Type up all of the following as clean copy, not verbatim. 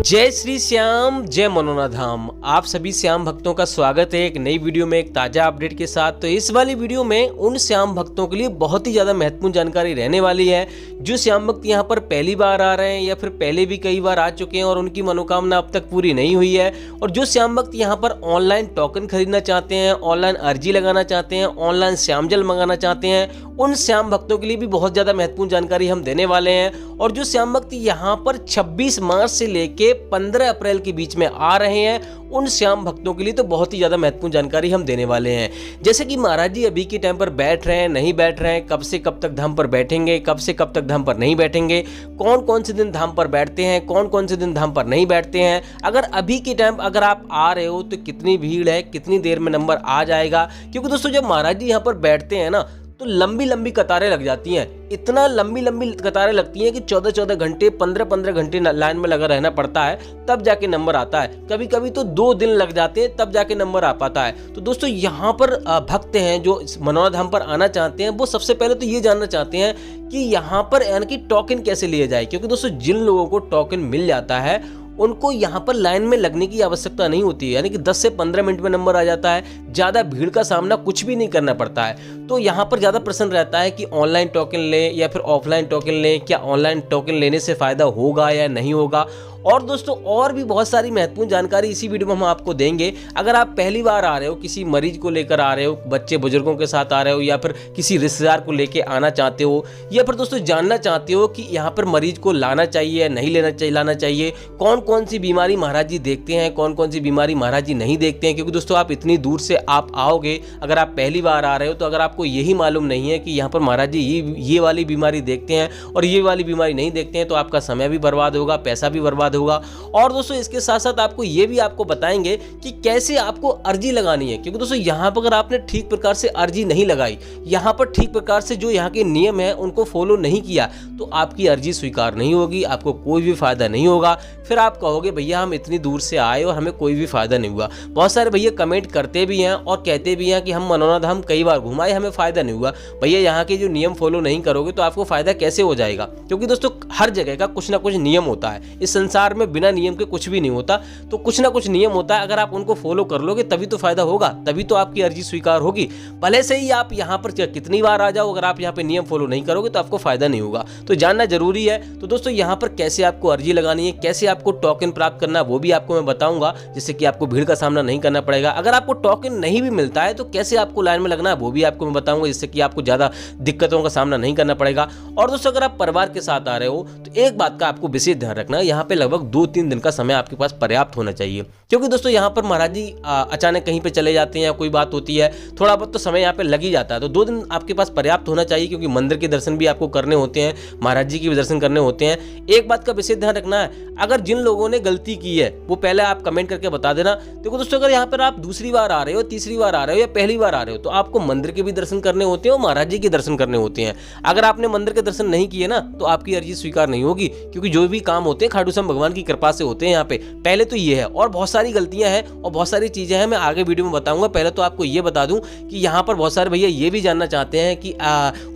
जय श्री श्याम, जय मनोना धाम। आप सभी श्याम भक्तों का स्वागत है एक नई वीडियो में, एक ताजा अपडेट के साथ। तो इस वाली वीडियो में उन श्याम भक्तों के लिए बहुत ही ज्यादा महत्वपूर्ण जानकारी रहने वाली है जो श्याम भक्त यहाँ पर पहली बार आ रहे हैं या फिर पहले भी कई बार आ चुके हैं और उनकी मनोकामना अब तक पूरी नहीं हुई है। और जो श्याम भक्त यहाँ पर ऑनलाइन टोकन खरीदना चाहते हैं, ऑनलाइन अर्जी लगाना चाहते हैं, ऑनलाइन श्यामजल मंगाना चाहते हैं, उन श्याम भक्तों के लिए भी बहुत ज्यादा महत्वपूर्ण जानकारी हम देने वाले हैं। और जो श्याम भक्त यहाँ पर 26 मार्च से लेके 15 अप्रैल के बीच में आ रहे हैं, उन श्याम भक्तों के लिए तो बहुत ही ज्यादा महत्वपूर्ण जानकारी हम देने वाले हैं। जैसे कि महाराज जी अभी के टाइम पर बैठ रहे हैं, नहीं बैठ रहे हैं, कब से कब तक धाम पर बैठेंगे, कब से कब तक धाम पर नहीं बैठेंगे, कौन कौन से दिन धाम पर बैठते हैं, कौन कौन से दिन धाम पर नहीं बैठते हैं। अगर अभी के टाइम अगर आप आ रहे हो तो कितनी भीड़ है, कितनी देर में नंबर आ जाएगा। क्योंकि दोस्तों जब महाराज जी यहाँ पर बैठते हैं ना तो लंबी लंबी कतारें लग जाती हैं। इतना लंबी लंबी कतारें लगती हैं कि 14-14 घंटे 15-15 घंटे लाइन में लगा रहना पड़ता है, तब जाके नंबर आता है। कभी कभी तो 2 दिन लग जाते हैं तब जाके नंबर आ पाता है। तो दोस्तों यहाँ पर भक्त हैं जो मनोना धाम पर आना चाहते हैं, वो सबसे पहले तो ये जानना चाहते हैं कि यहाँ पर यानी कि टोकन कैसे लिए जाए। क्योंकि दोस्तों जिन लोगों को टोकन मिल जाता है उनको यहाँ पर लाइन में लगने की आवश्यकता नहीं होती है, यानी कि 10 से 15 मिनट में नंबर आ जाता है। ज़्यादा भीड़ का सामना कुछ भी नहीं करना पड़ता है। तो यहाँ पर ज़्यादा प्रश्न रहता है कि ऑनलाइन टोकन लें या फिर ऑफलाइन टोकन लें, क्या ऑनलाइन टोकन लेने से फ़ायदा होगा या नहीं होगा। और दोस्तों और भी बहुत सारी महत्वपूर्ण जानकारी इसी वीडियो में हम आपको देंगे। अगर आप पहली बार आ रहे हो, किसी मरीज को लेकर आ रहे हो, बच्चे बुजुर्गों के साथ आ रहे हो, या फिर किसी रिश्तेदार को लेके आना चाहते हो, या फिर दोस्तों जानना चाहते हो कि यहाँ पर मरीज को लाना चाहिए या नहीं लाना चाहिए, कौन कौन सी बीमारी महाराज जी देखते हैं, कौन कौन सी बीमारी महाराज जी नहीं देखते हैं। क्योंकि दोस्तों आप इतनी दूर से आप आओगे, अगर आप पहली बार आ रहे हो तो अगर आपको यही मालूम नहीं है कि यहाँ पर महाराज जी ये वाली बीमारी देखते हैं और ये वाली बीमारी नहीं देखते हैं, तो आपका समय भी बर्बाद होगा, पैसा भी बर्बाद होगा। और दोस्तों इसके साथ साथ आपको ये भी आपको बताएंगे कि कैसे आपको अर्जी लगानी है। क्योंकि दोस्तों यहाँ पर अगर आपने ठीक प्रकार से अर्जी नहीं लगाई, यहाँ पर ठीक प्रकार से जो यहाँ के नियम है उनको फॉलो नहीं किया, तो आपकी अर्जी स्वीकार नहीं होगी, आपको कोई भी फायदा नहीं होगा। फिर आप कहोगे भैया हम इतनी दूर से आए और हमें कोई भी फायदा नहीं हुआ। बहुत सारे भैया कमेंट करते भी हैं और कहते भी हैं कि हम मनोना धाम कई बार घुमाए, हमें फायदा नहीं हुआ। भैया यहाँ के जो नियम फॉलो नहीं करोगे तो आपको फायदा कैसे हो जाएगा। क्योंकि दोस्तों हर जगह का कुछ ना कुछ नियम होता है। इस संसार में बिना नियम के कुछ भी नहीं होता, तो कुछ ना कुछ नियम होता है। अगर आप उनको फॉलो कर लोगे तभी तो फायदा होगा, तभी तो आपकी अर्जी स्वीकार होगी। भले से ही आप यहाँ पर कितनी बार आ जाओ, अगर आप यहाँ पे नियम फॉलो नहीं करोगे तो आपको फायदा नहीं होगा। तो जानना जरूरी है। तो दोस्तों यहाँ पर कैसे आपको अर्जी लगानी है, कैसे आपको टोकन प्राप्त करना है, वो भी आपको मैं बताऊंगा, जिससे कि आपको भीड़ का सामना नहीं करना पड़ेगा। अगर आपको टोकन नहीं भी मिलता है तो कैसे आपको लाइन में लगना है वो भी आपको मैं बताऊंगा, जिससे कि आपको ज्यादा दिक्कतों का सामना नहीं करना पड़ेगा। और दोस्तों अगर आप परिवार के साथ आ रहे हो तो एक बात का आपको विशेष ध्यान रखना है, यहाँ पे लगभग 2-3 दिन का समय आपके पास पर्याप्त होना चाहिए। क्योंकि दोस्तों यहाँ पर महाराज जी अचानक कहीं पे चले जाते हैं या कोई बात होती है, थोड़ा बहुत तो समय यहाँ पे लग ही जाता है। तो 2 दिन आपके पास पर्याप्त होना चाहिए, क्योंकि मंदिर के दर्शन भी आपको करने होते हैं, महाराज जी के भी दर्शन करने होते हैं। एक बात का विशेष ध्यान रखना है, अगर जिन लोगों ने गलती की है वो पहले आप कमेंट करके बता देना। देखो दोस्तों अगर यहाँ पर आप दूसरी बार आ रहे हो, तीसरी बार आ रहे हो या पहली बार आ रहे हो, तो आपको मंदिर के भी दर्शन करने होते हैं और महाराज जी के दर्शन करने होते हैं। अगर आपने मंदिर के दर्शन नहीं किए ना तो आपकी अर्जी स्वीकार नहीं होगी, क्योंकि जो भी काम होते हैं खाटू श्याम भगवान की कृपा से होते हैं। यहाँ पे पहले तो ये है, और बहुत सारी गलतियां हैं और बहुत सारी चीजें हैं, मैं आगे वीडियो में बताऊंगा। पहले तो आपको ये बता दूं कि यहाँ पर बहुत सारे भैया ये भी जानना चाहते हैं कि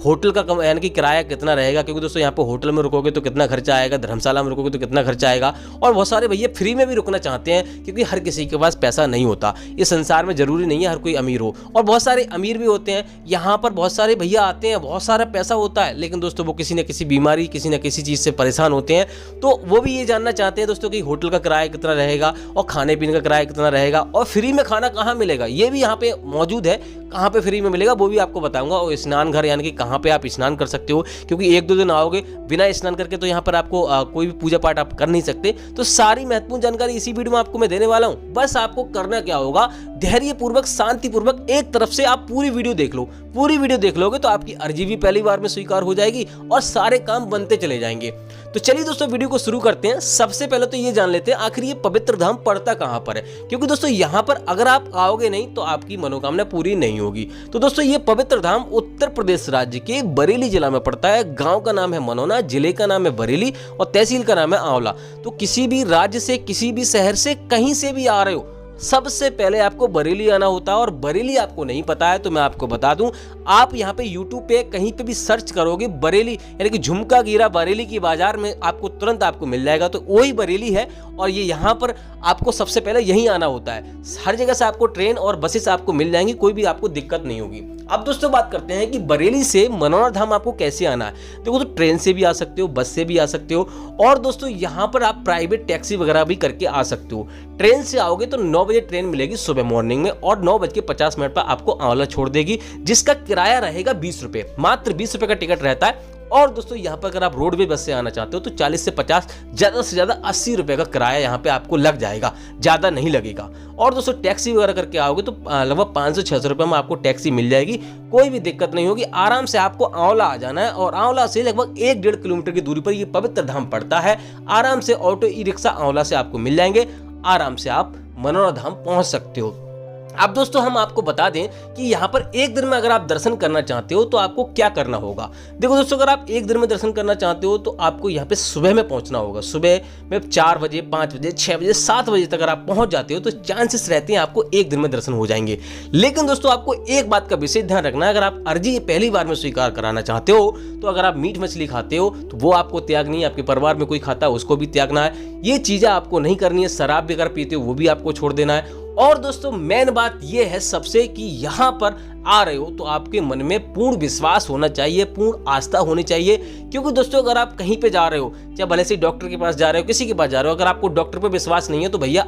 होटल का यानी कि किराया कितना रहेगा। क्योंकि दोस्तों यहाँ पे होटल में रुकोगे तो कितना खर्चा आएगा, धर्मशाला में रुकोगे तो कितना खर्चा आएगा। और बहुत सारे भैया फ्री में भी रुकना चाहते हैं, क्योंकि हर किसी के पास पैसा नहीं होता। इस संसार में जरूरी नहीं है हर कोई अमीर हो, और बहुत सारे अमीर भी होते हैं। यहाँ पर बहुत सारे भैया आते हैं, बहुत सारा पैसा होता है, लेकिन दोस्तों वो किसी न किसी बीमारी, किसी न किसी चीज से परेशान होते हैं। तो वो भी ये जानना चाहते हैं दोस्तों कि होटल का किराया कितना रहेगा और खाने पीने का किराया कितना रहेगा, और फ्री में खाना कहाँ मिलेगा, ये भी यहाँ पे मौजूद है। कहाँ पे फ्री में मिलेगा वो भी आपको बताऊंगा। और स्नान घर यानी कि कहाँ पे आप स्नान कर सकते हो, क्योंकि 1-2 दिन आओगे बिना स्नान करके तो यहाँ पर आपको कोई भी पूजा पाठ आप कर नहीं सकते। तो सारी महत्वपूर्ण जानकारी इसी वीडियो में आपको मैं देने वाला हूँ। बस आपको करना क्या होगा, धैर्य पूर्वक, शांति पूर्वक एक तरफ से आप पूरी वीडियो देख लो। पूरी वीडियो देख लोगे तो आपकी अर्जी भी पहली बार में स्वीकार हो जाएगी और सारे काम बनते चले जाएंगे। तो चलिए दोस्तों वीडियो को शुरू करते हैं। सबसे पहले तो ये जान लेते हैं आखिर ये पवित्र धाम पड़ता कहां पर है। क्योंकि दोस्तों यहाँ पर अगर आप आओगे नहीं तो आपकी मनोकामना पूरी नहीं होगी। तो दोस्तों ये पवित्र धाम उत्तर प्रदेश राज्य के बरेली जिला में पड़ता है। गांव का नाम है मनोना, जिले का नाम है बरेली और तहसील का नाम है आंवला। तो किसी भी राज्य से, किसी भी शहर से, कहीं से भी आ रहे हो सबसे पहले आपको बरेली आना होता है। और बरेली आपको नहीं पता है तो मैं आपको बता दूं, आप यहाँ पे यूट्यूब पे कहीं पे भी सर्च करोगे बरेली यानी कि झुमका गिरा बरेली की बाजार में, आपको तुरंत आपको मिल जाएगा। तो वही बरेली है और ये यहाँ पर आपको सबसे पहले यहीं आना होता है। हर जगह से आपको ट्रेन और बसेस आपको मिल जाएंगी, कोई भी आपको दिक्कत नहीं होगी। अब दोस्तों बात करते हैं कि बरेली से मनोरा धाम आपको कैसे आना है। देखो, तो ट्रेन से भी आ सकते हो, बस से भी आ सकते हो, और दोस्तों यहाँ पर आप प्राइवेट टैक्सी वगैरह भी करके आ सकते हो। ट्रेन से आओगे तो 9 बजे ट्रेन मिलेगी सुबह मॉर्निंग में, और 9:50 पर आपको आंवला छोड़ देगी, जिसका किराया रहेगा 20 रुपये, मात्र 20 रुपये का टिकट रहता है। और दोस्तों यहाँ पर अगर आप रोडवे बस से आना चाहते हो तो 40 से 50, ज़्यादा से ज़्यादा 80 रुपये का किराया यहाँ पे आपको लग जाएगा, ज़्यादा नहीं लगेगा। और दोस्तों टैक्सी वगैरह करके आओगे तो लगभग 500-600 रुपये में आपको टैक्सी मिल जाएगी, कोई भी दिक्कत नहीं होगी। आराम से आपको आंवला आ जाना है, और आंवला से लगभग 1-1.5 किलोमीटर की दूरी पर ये पवित्र धाम पड़ता है। आराम से ऑटो ई रिक्शा आंवला से आपको मिल जाएंगे, आराम से आप मनोरा धाम पहुँच सकते हो। अब दोस्तों हम आपको बता दें कि यहाँ पर एक दिन में अगर आप दर्शन करना चाहते हो तो आपको क्या करना होगा। देखो दोस्तों, अगर आप एक दिन में दर्शन करना चाहते हो तो आपको यहाँ पे सुबह में पहुँचना होगा। सुबह में 4 बजे, 5 बजे, 6 बजे, 7 बजे तक अगर आप पहुँच जाते हो तो चांसेस रहते हैं आपको एक दिन में दर्शन हो जाएंगे। लेकिन दोस्तों आपको एक बात का विशेष ध्यान रखना है, अगर आप अर्जी पहली बार में स्वीकार कराना चाहते हो तो अगर आप मीट मछली खाते हो तो वो आपको त्यागनी है, आपके परिवार में कोई खाता है उसको भी त्यागना है, ये चीज़ें आपको नहीं करनी है। शराब भी अगर पीते हो वो भी आपको छोड़ देना है। और दोस्तों मेन बात यह है सबसे कि यहाँ पर आ रहे हो तो आपके मन में पूर्ण विश्वास होना चाहिए, पूर्ण आस्था होनी चाहिए। क्योंकि दोस्तों अगर आप कहीं पे जा रहे हो, चाहे भले से डॉक्टर के पास जा रहे हो, किसी के पास जा रहे हो, अगर आपको डॉक्टर पे विश्वास नहीं है तो भैया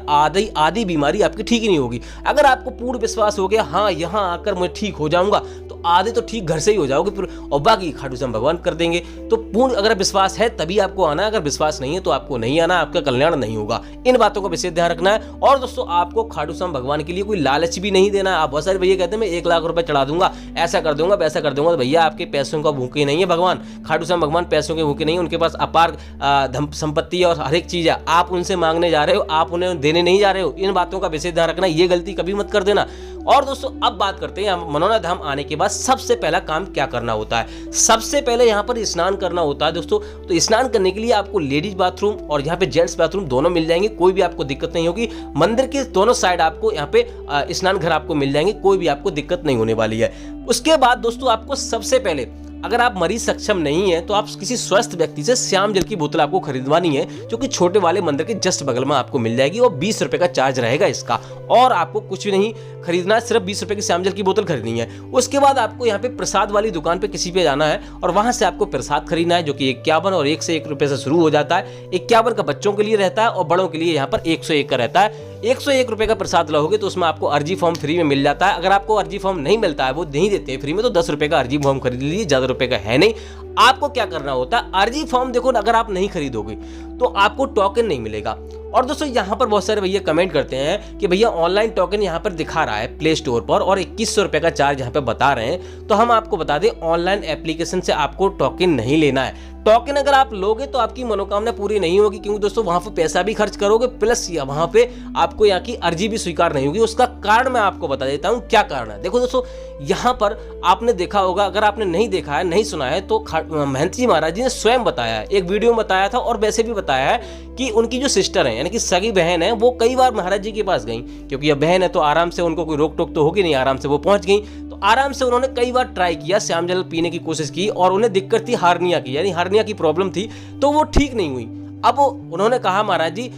आधी बीमारी आपकी ठीक ही नहीं होगी। अगर आपको पूर्ण विश्वास हो गया, हाँ यहाँ आकर मैं ठीक हो जाऊंगा, तो आधे तो ठीक घर से ही हो जाओगे फिर, और बाकी खाटू श्याम भगवान कर देंगे। तो पूर्ण अगर विश्वास है तभी आपको आना है, अगर विश्वास नहीं है तो आपको नहीं आना, आपका कल्याण नहीं होगा। इन बातों का विशेष ध्यान रखना है। और दोस्तों आपको खाटू श्याम भगवान के लिए कोई लालच भी नहीं देना है। आप बहुत सारे भैया कहते हैं मैं 1 लाख रुपए चढ़ा दूंगा, ऐसा कर दूंगा, वैसा कर दूंगा, तो भैया आपके पैसों का भूखे नहीं है भगवान। खाटू श्याम भगवान पैसों के भूखे नहीं है, उनके पास अपार संपत्ति और हर एक चीज है। आप उनसे मांगने जा रहे हो, आप उन्हें देने नहीं जा रहे हो। इन बातों का विशेष ध्यान रखना, ये गलती कभी मत कर देना। और दोस्तों अब बात करते हैं मनोरा धाम आने के बाद सबसे पहला काम क्या करना होता है। सबसे पहले यहाँ पर स्नान करना होता है दोस्तों। तो स्नान करने के लिए आपको लेडीज बाथरूम और यहाँ पे जेंट्स बाथरूम दोनों मिल जाएंगे, कोई भी आपको दिक्कत नहीं होगी। मंदिर के दोनों साइड आपको यहाँ पे स्नान घर आपको मिल जाएंगे, कोई भी आपको दिक्कत नहीं होने वाली है। उसके बाद दोस्तों आपको सबसे पहले, अगर आप मरीज सक्षम नहीं है तो आप किसी स्वस्थ व्यक्ति से श्याम जल की बोतल आपको खरीदवानी है, जो कि छोटे वाले मंदिर के जस्ट बगल में आपको मिल जाएगी, और 20 रुपए का चार्ज रहेगा इसका। और आपको कुछ भी नहीं खरीदना है, सिर्फ 20 रुपए की श्याम जल की बोतल खरीदनी है। उसके बाद आपको यहाँ पे प्रसाद वाली दुकान पे किसी पे जाना है और वहां से आपको प्रसाद खरीदना है, जो कि 51 और 1 से 1 रुपए से शुरू हो जाता है। 51 का बच्चों के लिए रहता है और बड़ों के लिए यहाँ पर 101 का रहता है। 101 रुपए का प्रसाद लोगे तो उसमें आपको अर्जी फॉर्म फ्री में मिल जाता है। अगर आपको अर्जी फॉर्म नहीं मिलता है, वो नहीं देते फ्री में, तो 10 रुपए का अर्जी फॉर्म खरीद लीजिए, ज्यादा रुपए का है नहीं। आपको क्या करना होता है, अर्जी फॉर्म देखो अगर आप नहीं खरीदोगे तो आपको टोकन नहीं मिलेगा। और दोस्तों यहाँ पर बहुत सारे भैया कमेंट करते हैं कि भैया ऑनलाइन टोकन यहाँ पर दिखा रहा है प्ले स्टोर पर और 2100 रुपए का चार्ज यहाँ पे बता रहे हैं। तो हम आपको बता दें, ऑनलाइन एप्लीकेशन से आपको टोकन नहीं लेना है। टोकन अगर आप लोगे तो आपकी मनोकामना पूरी नहीं होगी, क्योंकि दोस्तों वहां पर पैसा भी खर्च करोगे, प्लस वहां पे आपको यहाँ की अर्जी भी स्वीकार नहीं होगी। उसका कारण मैं आपको बता देता हूँ क्या कारण है। देखो दोस्तों, यहाँ पर आपने देखा होगा, अगर आपने नहीं देखा है, नहीं सुना है, तो महंत जी महाराज जी ने स्वयं बताया है, एक वीडियो में बताया था और वैसे भी बताया है कि उनकी जो सिस्टर है, यानी कि सगी बहन है, वो कई बार महाराज जी के पास गई, क्योंकि अब बहन है तो आराम से उनको कोई रोक टोक तो होगी नहीं, आराम से वो पहुंच गई। तो आराम से उन्होंने कई बार ट्राई किया, श्याम जल पीने की कोशिश की, और उन्हें दिक्कत थी हार्निया की, यानी हार्निया की प्रॉब्लम थी, तो वो ठीक नहीं हुई। अब उन्होंने कहा महाराज जी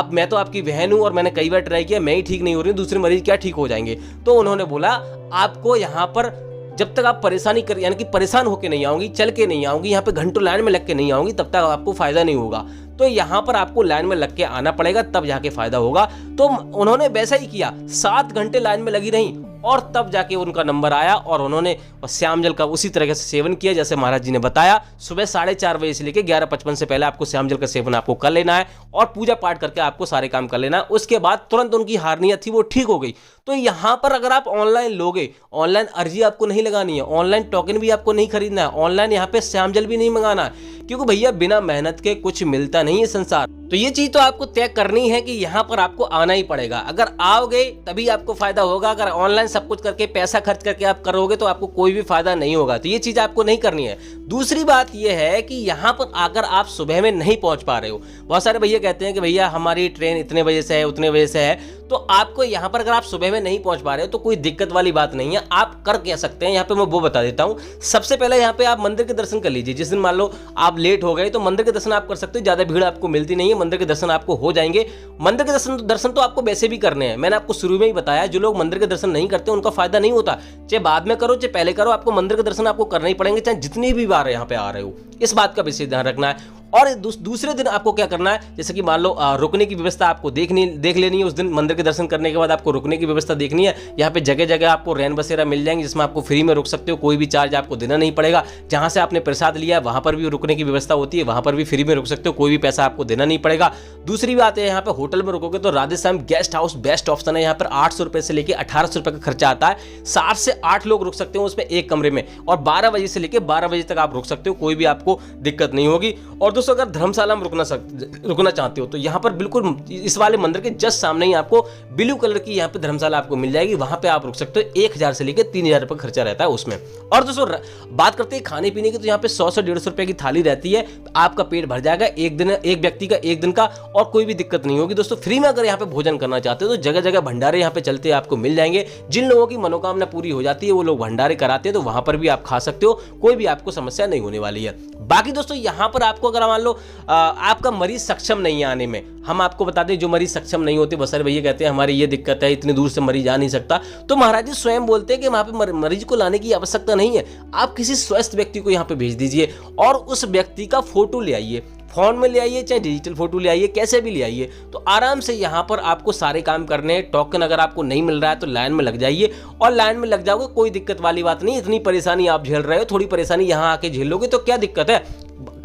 मैं तो आपकी बहन हूं और मैंने कई बार ट्राई किया, मैं ही ठीक नहीं हो रही, दूसरे मरीज क्या ठीक हो जाएंगे। तो उन्होंने बोला आपको यहाँ पर जब तक आप परेशानी कर, यानी कि परेशान होकर नहीं आओगी, चल के नहीं आओगी, यहाँ पे घंटों लाइन में लग के नहीं आओगी, तब तक आपको फायदा नहीं होगा। तो यहाँ पर आपको लाइन में लग के आना पड़ेगा, तब जाके फायदा होगा। तो उन्होंने वैसा ही किया, 7 घंटे लाइन में लगी रही और तब जाके उनका नंबर आया और उन्होंने श्याम जल का उसी तरह से सेवन किया जैसे महाराज जी ने बताया। सुबह 4:30 बजे से लेकर 11:55 से पहले आपको श्याम जल का सेवन आपको कर लेना है और पूजा पाठ करके आपको सारे काम कर लेना है। उसके बाद तुरंत उनकी हार्निया थी वो ठीक हो गई। तो यहाँ पर अगर आप ऑनलाइन लोगे, ऑनलाइन अर्जी आपको नहीं लगानी है, ऑनलाइन टोकन भी आपको नहीं खरीदना है, ऑनलाइन यहाँ पे श्याम जल भी नहीं मंगाना है, क्योंकि भैया बिना मेहनत के कुछ मिलता नहीं है संसार। तो ये चीज तो आपको तय करनी है कि यहाँ पर आपको आना ही पड़ेगा। अगर आओगे तभी आपको फायदा होगा, अगर ऑनलाइन सब कुछ करके पैसा खर्च करके आप करोगे तो आपको कोई भी फायदा नहीं होगा। तो ये चीज आपको नहीं करनी है। दूसरी बात यह है कि यहाँ पर आकर आप सुबह में नहीं पहुंच पा रहे हो। बहुत सारे भैया कहते हैं कि भैया हमारी ट्रेन इतने बजे से है, उतने बजे से है, तो आपको यहाँ पर अगर आप सुबह में नहीं पहुंच पा रहे हो तो कोई दिक्कत वाली बात नहीं है, आप कर क्या सकते हैं यहाँ पे मैं वो बता देता हूँ। सबसे पहले यहाँ पे आप मंदिर के दर्शन कर लीजिए। जिस दिन मान लो आप लेट हो गए तो मंदिर के दर्शन आप कर सकते हो, ज्यादा भीड़ आपको मिलती नहीं है, मंदिर के दर्शन आपको हो जाएंगे। मंदिर के दर्शन तो आपको वैसे भी करने हैं, मैंने आपको शुरू में ही बताया, जो लोग मंदिर के दर्शन नहीं करते उनका फायदा नहीं होता, चाहे बाद में करो चाहे पहले करो, आपको मंदिर के दर्शन आपको करने ही पड़ेंगे, चाहे जितनी भी बार यहाँ पे आ रहे हो। इस बात का विशेष ध्यान रखना है। और दूसरे दिन आपको क्या करना है, जैसे कि मान लो रुकने की व्यवस्था आपको देख लेनी है। उस दिन मंदिर के दर्शन करने के बाद आपको रुकने की व्यवस्था देखनी है। यहाँ पे जगह जगह आपको रैन बसेरा मिल जाएंगे जिसमें आपको फ्री में रुक सकते हो, कोई भी चार्ज आपको देना नहीं पड़ेगा। जहाँ से आपने प्रसाद लिया है वहाँ पर भी रुकने की व्यवस्था होती है, वहाँ पर भी फ्री में रुक सकते हो, कोई भी पैसा आपको देना नहीं पड़ेगा। दूसरी बात है, यहाँ पे होटल में रुकोगे तो Radheshyam guest house best option है। यहाँ पर 800 रुपये से लेकर 1800 रुपये का खर्चा आता है। 7 से 8 लोग रुक सकते हो उसमें एक कमरे में, और 12 बजे से लेकर 12 बजे तक आप रुक सकते हो, कोई भी आपको दिक्कत नहीं होगी। और दोस्तों अगर धर्मशाला में रुकना चाहते हो तो यहाँ पर बिल्कुल इस वाले मंदिर के जस्ट सामने ही आपको ब्लू कलर की यहाँ पे धर्मशाला आपको मिल जाएगी, वहां पे आप रुक सकते हो। 1000 से लेकर 3000 रुपये खर्चा रहता है उसमें। और दोस्तों बात करते हैं खाने पीने की, तो यहाँ पे 100 से 150 रुपये की थाली रहती है, आपका पेट भर जाएगा एक व्यक्ति का एक दिन का, और कोई भी दिक्कत नहीं होगी। दोस्तों फ्री में अगर यहाँ पे भोजन करना चाहते हो तो जगह जगह भंडारे यहाँ पे चलते हैं, आपको मिल जाएंगे। जिन लोगों की मनोकामना पूरी हो जाती है वो लोग भंडारे कराते हैं, तो वहां पर भी आप खा सकते हो, कोई भी आपको समस्या नहीं होने वाली है। बाकी दोस्तों यहाँ पर आपको अगर मान लो आपका मरीज सक्षम नहीं है आने में, हम आपको बता दें जो मरीज सक्षम नहीं होते, बस भैया कहते हैं हमारी ये दिक्कत है, इतनी दूर से मरीज आ नहीं सकता, तो महाराज जी स्वयं बोलते हैं कि वहां पे मरीज को लाने की आवश्यकता नहीं है, आप किसी स्वस्थ व्यक्ति को यहाँ पे भेज दीजिए और उस व्यक्ति का फोटो ले आइए, फोन में ले आइए चाहे डिजिटल फोटो ले आइए, कैसे भी ले आइए, तो आराम से यहाँ पर आपको सारे काम करने हैं। टोकन अगर आपको नहीं मिल रहा है तो लाइन में लग जाइए, और लाइन में लग जाओगे, कोई दिक्कत वाली बात नहीं। इतनी परेशानी आप झेल रहे हो, थोड़ी परेशानी यहाँ आके झेल लोगे तो क्या दिक्कत है,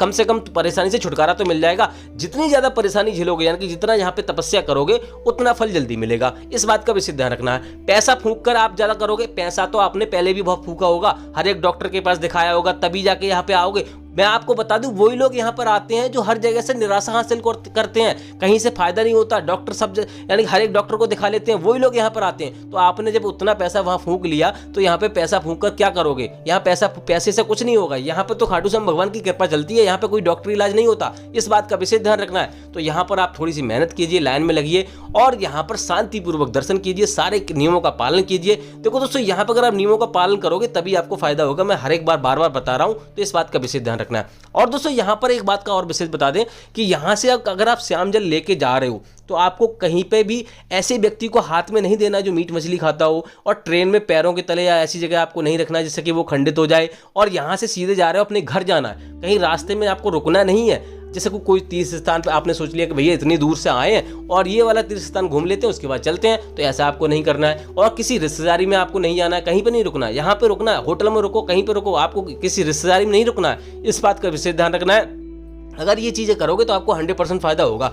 कम से कम परेशानी से छुटकारा तो मिल जाएगा। जितनी ज्यादा परेशानी झेलोगे, यानी कि जितना यहाँ पे तपस्या करोगे उतना फल जल्दी मिलेगा, इस बात का विशेष ध्यान रखना है। पैसा फूंक कर आप ज्यादा करोगे, पैसा तो आपने पहले भी बहुत फूका होगा, हर एक डॉक्टर के पास दिखाया होगा, तभी जाके यहाँ पे आओगे। मैं आपको बता दूं वही लोग यहाँ पर आते हैं जो हर जगह से निराशा हासिल करते हैं, कहीं से फायदा नहीं होता, डॉक्टर सब यानी हर एक डॉक्टर को दिखा लेते हैं, वही लोग यहाँ पर आते हैं। तो आपने जब उतना पैसा वहां फूंक लिया तो यहाँ पे पैसा फूंक कर क्या करोगे, यहाँ पैसे से कुछ नहीं होगा। यहाँ पर तो खाटू श्याम भगवान की कृपा चलती है, यहाँ पे कोई डॉक्टरी इलाज नहीं होता, इस बात का विशेष ध्यान रखना है। तो यहाँ पर आप थोड़ी सी मेहनत कीजिए, लाइन में लगिए और यहाँ पर शांतिपूर्वक दर्शन कीजिए, सारे नियमों का पालन कीजिए। देखो दोस्तों यहाँ पर अगर आप नियमों का पालन करोगे तभी आपको फायदा होगा, मैं हर एक बार बार बता रहा हूँ, तो इस बात का विशेष ध्यान रखना है। और दोस्तों यहाँ पर एक बात का और विशेष बता दें कि यहाँ से अगर आप श्याम जल लेके जा रहे हो तो आपको कहीं पे भी ऐसे व्यक्ति को हाथ में नहीं देना जो मीट मछली खाता हो, और ट्रेन में पैरों के तले या ऐसी जगह आपको नहीं रखना जिससे कि वो खंडित हो जाए। और यहाँ से सीधे जा रहे हो अपने घर जाना है, कहीं रास्ते में आपको रुकना नहीं है। जैसे कोई तीर्थ स्थान पे आपने सोच लिया कि भैया इतनी दूर से आए हैं और ये वाला तीर्थ स्थान घूम लेते हैं उसके बाद चलते हैं, तो ऐसा आपको नहीं करना है। और किसी रिश्तेदारी में आपको नहीं जाना है, कहीं पे नहीं रुकना है, यहाँ पे रुकना है, होटल में रुको, कहीं पे रुको, आपको किसी रिश्तेदारी में नहीं रुकना है, इस बात का विशेष ध्यान रखना है। अगर ये चीजें करोगे तो आपको 100% फायदा होगा।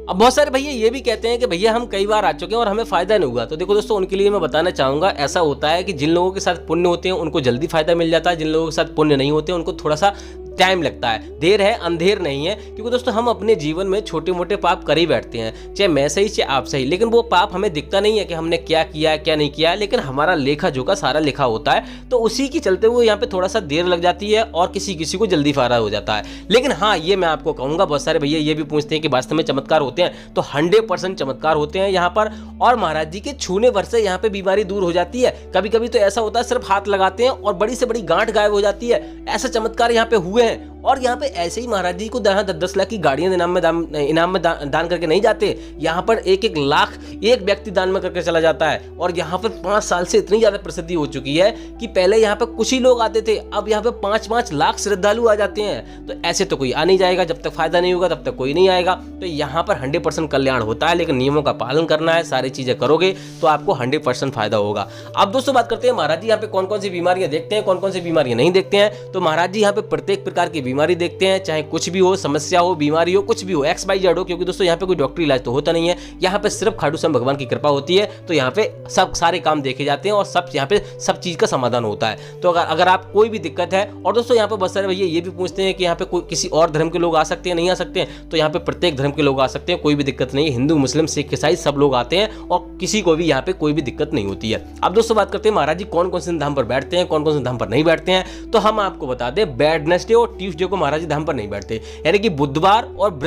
अब बहुत सारे भैया ये भी कहते हैं कि भैया हम कई बार आ चुके हैं और हमें फायदा नहीं हुआ, तो देखो दोस्तों उनके लिए मैं बताना चाहूंगा, ऐसा होता है कि जिन लोगों के साथ पुण्य होते हैं उनको जल्दी फायदा मिल जाता है, जिन लोगों के साथ पुण्य नहीं होते उनको थोड़ा सा टाइम लगता है। देर है अंधेर नहीं है, क्योंकि दोस्तों हम अपने जीवन में छोटे मोटे पाप कर ही बैठते हैं, चाहे मैं सही चाहे आप सही, लेकिन वो पाप हमें दिखता नहीं है कि हमने क्या किया है क्या नहीं किया है, लेकिन हमारा लेखा जोखा सारा लिखा होता है, तो उसी की चलते हुए यहाँ पे थोड़ा सा देर लग जाती है और किसी किसी को जल्दी फायदा हो जाता है। लेकिन हाँ ये मैं आपको कहूँगा, बहुत सारे भैया ये भी पूछते हैं कि वास्तव में चमत्कार होते हैं, तो 100% चमत्कार होते हैं यहाँ पर। और महाराज जी के छूने भर से यहाँ पे बीमारी दूर हो जाती है। कभी कभी तो ऐसा होता है सिर्फ हाथ लगाते हैं और बड़ी से बड़ी गांठ गायब हो जाती है, ऐसा चमत्कार यहाँ पे हुए हैं। और यहाँ पे ऐसे ही महाराज जी को 10-10 लाख की गाड़ियां इनाम में दान करके नहीं जाते, यहाँ पर 1-1 लाख एक व्यक्ति दान में करके चला जाता है। और यहाँ पर 5 साल से इतनी ज्यादा प्रसिद्धि हो चुकी है कि पहले यहाँ पे कुछ ही लोग आते थे, अब यहाँ पे 5-5 लाख श्रद्धालु आ जाते हैं। तो ऐसे तो कोई आ नहीं जाएगा, जब तक फायदा नहीं होगा तब तक कोई नहीं आएगा। तो यहाँ पर 100% कल्याण होता है, लेकिन नियमों का पालन करना है, सारी चीजें करोगे तो आपको 100% फायदा होगा। अब दोस्तों बात करते हैं महाराज जी यहाँ पे कौन कौन सी बीमारियां देखते हैं, कौन कौन सी बीमारियां नहीं देखते हैं। तो महाराज जी यहाँ पे प्रत्येक प्रकार की बीमारी देखते हैं, चाहे कुछ भी हो, समस्या हो, बीमारी हो, कुछ भी हो, XYZ हो, क्योंकि दोस्तों यहाँ पे कोई डॉक्टरी इलाज तो होता नहीं है, यहाँ पे सिर्फ खाटू श्याम भगवान की कृपा होती है। तो यहाँ पे सब सारे काम देखे जाते हैं और सब यहाँ पे सब चीज का समाधान होता है। तो अगर आप कोई भी दिक्कत है, और दोस्तों यहाँ पे बहुत सारे भैया ये भी पूछते हैं कि यहाँ पे कोई किसी और धर्म के लोग आ सकते हैं नहीं आ सकते हैं, तो यहाँ पे प्रत्येक धर्म के लोग आ सकते हैं, कोई भी दिक्कत नहीं है। हिंदू मुस्लिम सिख ईसाई सब लोग आते हैं और किसी को भी यहाँ पे कोई भी दिक्कत नहीं होती है। अब दोस्तों बात करते हैं महाराज जी कौन कौन से धाम पर बैठते हैं, कौन कौन से धाम पर नहीं बैठते हैं। तो हम आपको बता दें वेडनेसडे और ट्यूसडे को महाराज जी धाम पर नहीं बैठते, यानी कि बुधवार और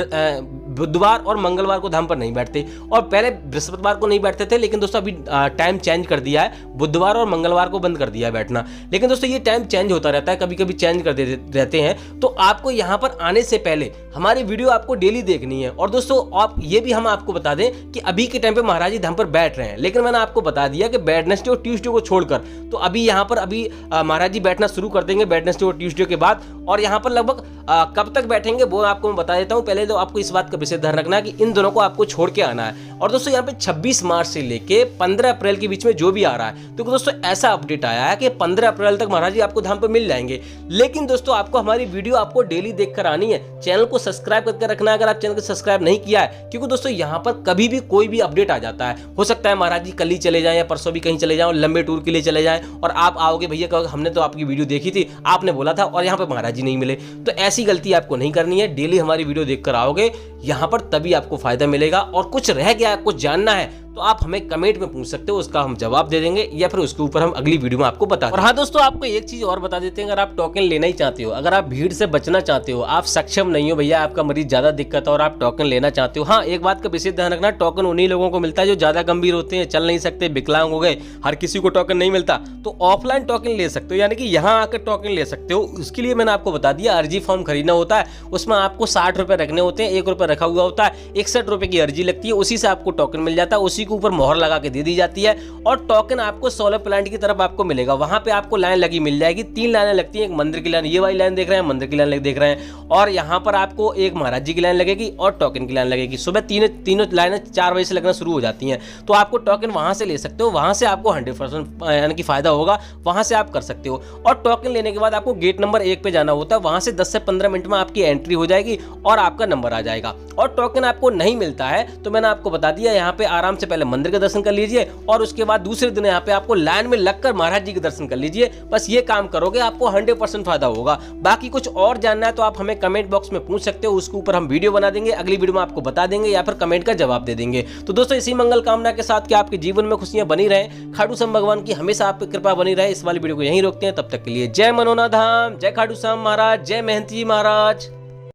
बुधवार और मंगलवार को धाम पर नहीं बैठते, और पहले बृहस्पतिवार को नहीं बैठते थे, लेकिन दोस्तों अभी टाइम चेंज कर दिया है, बुधवार और मंगलवार को बंद कर दिया है बैठना। लेकिन दोस्तों ये टाइम चेंज होता रहता है, कभी कभी चेंज कर देते रहते हैं। तो आपको यहाँ पर आने से पहले हमारी वीडियो आपको डेली देखनी है। और दोस्तों आप ये भी हम आपको बता दें कि अभी के टाइम पे महाराज जी धाम पर बैठ रहे हैं, लेकिन मैंने आपको बता दिया कि वेडनेसडे और ट्यूसडे को छोड़कर तो अभी यहाँ पर महाराज जी बैठना शुरू कर देंगे वेडनेसडे और ट्यूसडे के बाद। और यहाँ पर लगभग कब तक बैठेंगे वो आपको मैं बता देता हूँ। पहले तो आपको इस बात का विशेष ध्यान रखना है कि इन दोनों को आपको छोड़ के आना है। और दोस्तों यहाँ पे 26 मार्च से लेके 15 अप्रैल के बीच में जो भी आ रहा है, तो दोस्तों ऐसा अपडेट आया है कि 15 अप्रैल तक महाराज जी आपको धाम पे मिल जाएंगे। लेकिन दोस्तों आपको हमारी वीडियो आपको डेली देखकर आनी है, चैनल को सब्सक्राइब करके रखना है अगर आप चैनल को सब्सक्राइब नहीं किया है, क्योंकि दोस्तों यहाँ पर कभी भी कोई भी अपडेट आ जाता है। हो सकता है महाराज जी कल ही चले जाएं या परसों भी कहीं चले जाएं, लंबे टूर के लिए चले जाएं, और आप आओगे भैया कहोगे हमने तो आपकी वीडियो देखी थी, आपने बोला था, और यहाँ पे महाराज जी नहीं मिले। तो ऐसी गलती आपको नहीं करनी है, डेली हमारी वीडियो देखकर आओगे यहाँ पर, तभी आपको फायदा मिलेगा। और कुछ रह गया, कुछ जानना है तो आप हमें कमेंट में पूछ सकते हो, उसका हम जवाब दे देंगे, या फिर उसके ऊपर हम अगली वीडियो में आपको बता देंगे। और हाँ दोस्तों आपको एक चीज और बता देते हैं, अगर आप टोकन लेना ही चाहते हो, अगर आप भीड़ से बचना चाहते हो, आप सक्षम नहीं हो भैया, आपका मरीज ज्यादा दिक्कत है और आप टोकन लेना चाहते हो, हाँ एक बात का विशेष ध्यान रखना, टोकन उन्हीं लोगों को मिलता है जो ज्यादा गंभीर होते हैं, चल नहीं सकते, विकलांग हो गए, हर किसी को टोकन नहीं मिलता। तो ऑफलाइन टोकन ले सकते हो, यानी कि यहाँ आकर टोकन ले सकते हो। उसके लिए मैंने आपको बता दिया, अर्जी फॉर्म खरीदना होता है, उसमें आपको 60 रुपए रखने होते हैं, 1 रुपए रखा हुआ होता है, 61 रुपए की अर्जी लगती है, उसी से आपको टोकन मिल जाता है, उसी के ऊपर मोहर लगा के दे दी जाती है। और टोकन आपको सोलर प्लांट की तरफ आपको मिलेगा, वहां पे आपको लाइन लगी मिल जाएगी, 3 लाइनें लगती हैं, एक मंदिर की लाइन, ये वाली लाइन देख रहे हैं, मंदिर की लाइन देख रहे हैं, और यहाँ पर आपको एक महाराज जी की लाइन लगेगी और टोकन की लाइन लगेगी। सुबह तीनों लाइनें 4 बजे से लगना शुरू हो जाती हैं, तो आपको टोकन वहां से ले सकते हो, वहां से आपको 100% यानी कि फायदा होगा, वहां से आप कर सकते हो। और टोकन लेने के बाद आपको गेट नंबर 1 पे जाना होता है, वहां से 10 से 15 मिनट में आपकी एंट्री हो जाएगी और आपका नंबर आ जाएगा। और टोकन आपको नहीं मिलता है तो मैंने आपको बता दिया, यहाँ पे आराम से पहले मंदिर का दर्शन कर लीजिए, और उसके बाद दूसरे दिन यहाँ पे आपको लाइन में लगकर महाराज जी के दर्शन कर लीजिए। बस ये काम करोगे आपको 100% फायदा होगा। बाकी कुछ और जानना है तो आप हमें कमेंट बॉक्स में पूछ सकते हो, उसके ऊपर हम वीडियो बना देंगे, अगली वीडियो में आपको बता देंगे या फिर कमेंट का जवाब दे देंगे। तो दोस्तों इसी मंगल कामना के साथ कि आपके जीवन में खुशियां बनी रहे, खाटू श्याम भगवान की हमेशा आप पे कृपा बनी रहे, इस वाली वीडियो को यहीं रोकते हैं। तब तक के लिए जय मनोना धाम, जय खाटू श्याम महाराज, जय महंती जी महाराज।